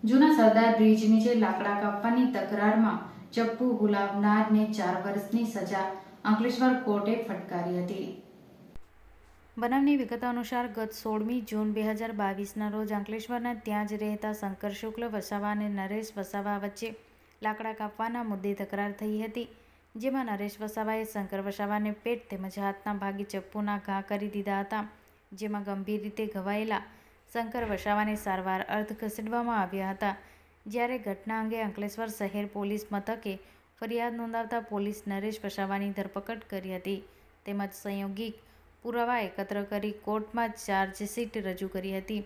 જૂના સરદાર બ્રિજ નીચે લાકડા કાપવાની તકરારમાં ચપ્પુ હુલાવનારને 4 વર્ષની સજા અંકલેશ્વર કોર્ટે ફટકારી હતી. બનાવની વિગતો અનુસાર ગત 16મી જૂન 2022ના રોજ અંકલેશ્વરના ત્યાં જ રહેતા શંકર શુક્લ વસાવા અને નરેશ વસાવા વચ્ચે લાકડા કાપવાના મુદ્દે તકરાર થઈ હતી. જેમાં નરેશ વસાવાએ શંકર વસાવાને પેટ તેમજ હાથના ભાગે ચપ્પુના ઘા કરી દીધા હતા. જેમાં ગંભીર રીતે ઘવાયેલા શંકર વસાવાને સારવાર અર્થ ખસેડવામાં આવ્યા હતા. જ્યારે ઘટના અંગે અંકલેશ્વર શહેર પોલીસ મથકે ફરિયાદ નોંધાવતા પોલીસ નરેશ વસાવાની ધરપકડ કરી હતી તેમજ સંયોગિક પુરાવા એકત્ર કરી કોર્ટમાં ચાર્જશીટ રજૂ કરી હતી.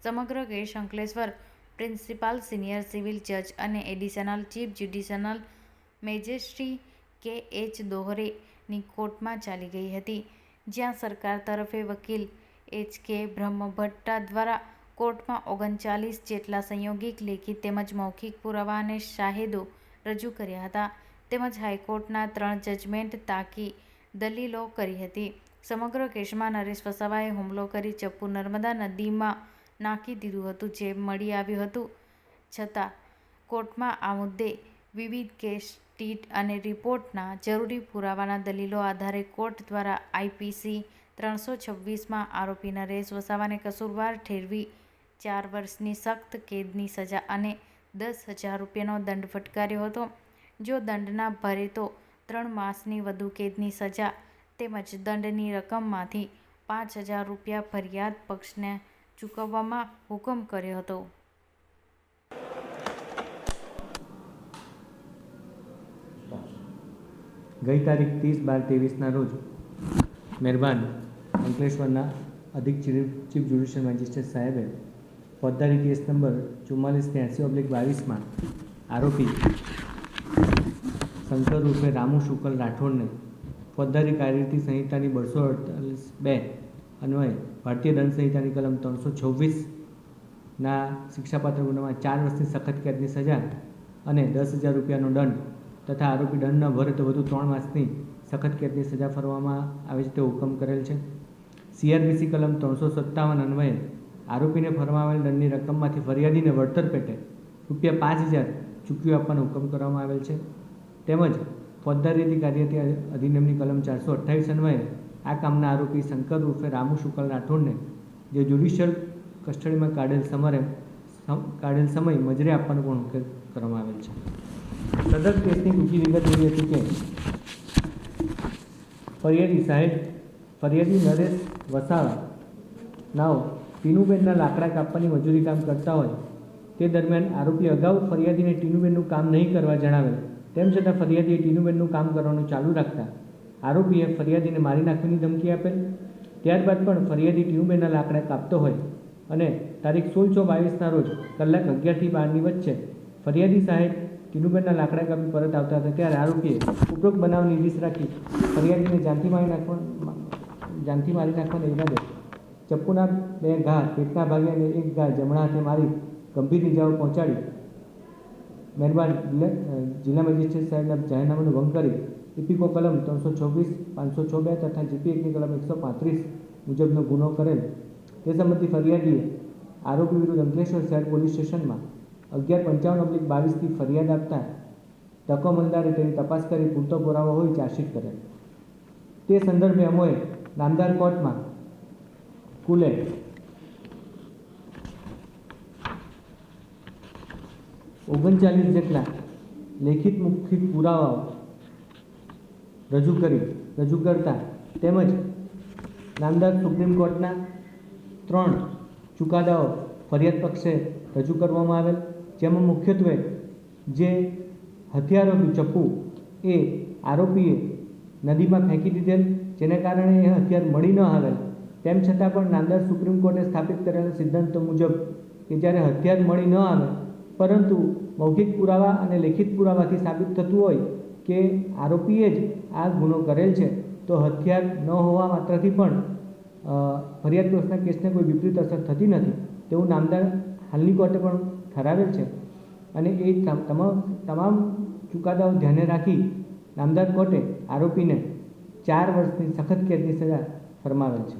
સમગ્ર case Ankleshwar principal senior civil જજ અને એડિશનલ ચીફ જ્યુડિશિયલ મેજિસ્ટ્રેટ કે.એચ. દોહરેની કોર્ટમાં ચાલી ગઈ હતી. જ્યાં સરકાર તરફે વકીલ એચ.કે. બ્રહ્મભટ્ટા દ્વારા કોર્ટમાં 39 જેટલા સંયોગિક લેખિત તેમજ મૌખિક પુરાવા અને શાહેદો રજૂ કર્યા હતા તેમજ હાઈકોર્ટના 3 જજમેન્ટ તાકી દલીલો કરી હતી. સમગ્ર કેસમાં નરેશ વસાવાએ હુમલો કરી ચપ્પુ નર્મદા નદીમાં નાખી દીધું હતું જે મળી આવ્યું હતું. છતાં કોર્ટમાં આ મુદ્દે વિવિધ કેસ શીટ અને રિપોર્ટના જરૂરી પુરાવાના દલીલો આધારે કોર્ટ દ્વારા આઈપીસી 326માં આરોપી નરેશ વસાવાને કસૂરવાર ઠેરવી 4 વર્ષની સખ્ત કેદની સજા અને 10,000 રૂપિયાનો દંડ ફટકાર્યો હતો. જો દંડ ના ભરે તો 3 માસની વધુ કેદની સજા તેમજ દંડની રકમમાંથી 5,000 રૂપિયા ફરિયાદ પક્ષને ચૂકવવામાં હુકમ કર્યો હતો. ગઈ તારીખ 30/12/23ના રોજ મહેરબાન અંકલેશ્વરના અધિક ચીફ જ્યુડિશિયલ મેજિસ્ટ્રેટ સાહેબે ફોજદારી કેસ નંબર 4483/22માં આરોપી શંકર ઉર્ફે રામુ શુકલ રાઠોડને ફોજદારી કાર્યરીતિ સંહિતાની 248(2) અન્વયે ભારતીય દંડ સંહિતાની કલમ 326ના શિક્ષાપાત્ર ગુનામાં 4 વર્ષની સખત કેદની સજા અને 10,000 રૂપિયાનો દંડ તથા આરોપી દંડ ન ભરે તો વધુ 3 માસની સખત કેદની સજા ફરવામાં આવે છે તે હુકમ કરેલ છે. CRPC કલમ 357 અન્વયે આરોપીને ફરમાવેલ દંડની રકમમાંથી ફરિયાદીને વળતર પેટે ₹5,000 ચૂકવી આપવાનો હુકમ કરવામાં આવેલ છે. તેમજ ફોજદારી રીતિ કાર્યરીતિ અધિનિયમની કલમ 428 અન્વયે આ કામના આરોપી શંકર ઉર્ફે રામુ શુકલ રાઠોડને જે જ્યુડિશિયલ કસ્ટડીમાં કાઢેલ સમય મજરે આપવાનો પણ હુકમ કરવામાં આવેલ છે. સદર કેસની ટૂંકી વિગત એવી હતી કે ફરિયાદી નરેશ વસાવા નાઓ ટીનુબેનના લાકડા કાપવાની મજૂરી કામ કરતા હોય તે દરમિયાન આરોપી અગાઉ ફરિયાદીને ટીનુબેનનું કામ નહીં કરવા જણાવેલ. તેમ છતાં ફરિયાદીએ ટીનુબેનનું કામ કરવાનું ચાલુ રાખતા આરોપીએ ફરિયાદીને મારી નાખવાની ધમકી આપેલ. ત્યારબાદ પણ ફરિયાદી ટીનુબેનના લાકડા કાપતો હોય અને તારીખ 16/6/22ના રોજ કલાક 11 થી 12ની વચ્ચે ફરિયાદી સાહેબ ટીનુબેનના લાકડા કાપી પરત આવતા હતા ત્યારે આરોપીએ ઉપરોક્ત બનાવ નિર્દેશ રાખી ફરિયાદીને જાનથી મારી નાખવાના ઈરાદે ચપ્પુના 2 ઘા પેટના ભાગે અને 1 ઘા જમણા હાથે મારી ગંભીર ઇજાઓ પહોંચાડી મહેરબાન જિલ્લા મેજિસ્ટ્રેટ સાહેબના જાહેરનામાનો ભંગ કરી ઇપીકો કલમ 326, 506(2) તથા જીપી એક્ટની કલમ 135 મુજબનો ગુનો કરેલ. તે સંબંધી ફરિયાદીએ આરોપી વિરુદ્ધ અંકલેશ્વર શહેર પોલીસ સ્ટેશનમાં 1155/22થી ફરિયાદ આપતા તકો અમલદારે તેની તપાસ કરી પૂરતો પુરાવો હોય ચાર્જશીટ કરેલ. તે સંદર્ભે અમોએ નામદાર કોર્ટમાં કુલે 39 જેટલા લેખિત મૌખિક પુરાવાઓ રજૂ કરતા તેમજ નામદાર સુપ્રીમ કોર્ટના 3 ચુકાદાઓ ફરિયાદ પક્ષે રજૂ કરવામાં આવેલ. જેમાં મુખ્યત્વે જે હથિયારો ચપ્પુ એ આરોપીએ નદીમાં ફેંકી દીધેલ જેને કારણે એ હથિયાર મળી ન આવેલ. તેમ છતાં પણ નામદાર સુપ્રીમ કોર્ટે સ્થાપિત કરેલા સિદ્ધાંતો મુજબ કે જ્યારે હથિયાર મળી ન આવે પરંતુ મૌખિક પુરાવા અને લેખિત પુરાવાથી સાબિત થતું હોય કે આરોપીએ જ આ ગુનો કરેલ છે તો હથિયાર ન હોવા માત્રથી પણ ફરિયાદ પક્ષના કેસને કોઈ વિપરીત અસર થતી નથી તેવું નામદાર હાલની કોર્ટે પણ ઠરાવેલ છે. અને એ તમામ ચુકાદાઓ ધ્યાને રાખી નામદાર કોર્ટે આરોપીને 4 વર્ષની સખત કેદની સજા ફરમાવેલ છે.